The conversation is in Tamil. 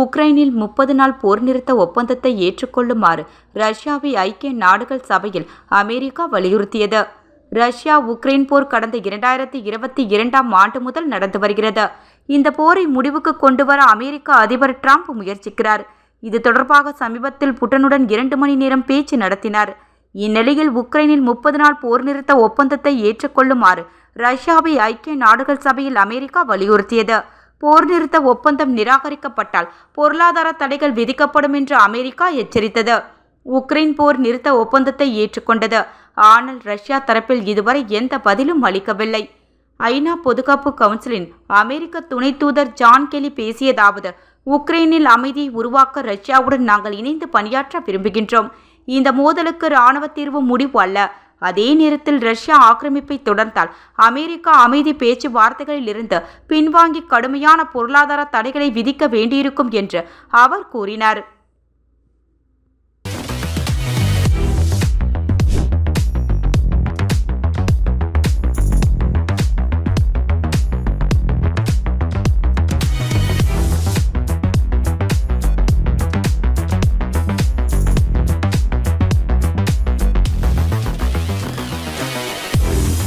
உக்ரைனில் 30 நாள் போர் நிறுத்த ஒப்பந்தத்தை ஏற்றுக்கொள்ளுமாறு ரஷ்யாவை ஐக்கிய நாடுகள் சபையில் அமெரிக்கா வலியுறுத்தியது. ரஷ்யா உக்ரைன் போர் கடந்த 2022ஆம் ஆண்டு முதல் நடந்து வருகிறது. இந்த போரை முடிவுக்கு கொண்டுவர அமெரிக்க அதிபர் டிரம்ப் முயற்சிக்கிறார். இது தொடர்பாக சமீபத்தில் புட்டினுடன் 2 மணி நேரம் பேச்சு நடத்தினார். இந்நிலையில் உக்ரைனில் 30 நாள் போர் நிறுத்த ஒப்பந்தத்தை ஏற்றுக்கொள்ளுமாறு ரஷ்யாவை ஐக்கிய நாடுகள் சபையில் அமெரிக்கா வலியுறுத்தியது. போர் நிறுத்த ஒப்பந்தம் நிராகரிக்கப்பட்டால் பொருளாதார தடைகள் விதிக்கப்படும் என்று அமெரிக்கா எச்சரித்தது. உக்ரைன் போர் நிறுத்த ஒப்பந்தத்தை ஏற்றுக்கொண்டது. ஆனால் ரஷ்யா தரப்பில் இதுவரை எந்த பதிலும் அளிக்கவில்லை. ஐநா பொதுக்காப்பு கவுன்சிலின் அமெரிக்க துணை தூதர் ஜான் கெலி பேசியதாவது: உக்ரைனில் அமைதியை உருவாக்க ரஷ்யாவுடன் நாங்கள் இணைந்து பணியாற்ற விரும்புகின்றோம். இந்த மோதலுக்கு இராணுவ தீர்வு முடிவு அல்ல. அதே நேரத்தில் ரஷ்யா ஆக்கிரமிப்பை தொடர்ந்தால் அமெரிக்கா அமைதி பேச்சுவார்த்தைகளில் இருந்து பின்வாங்கி கடுமையான பொருளாதார தடைகளை விதிக்க வேண்டியிருக்கும் என்று அவர் கூறினார்.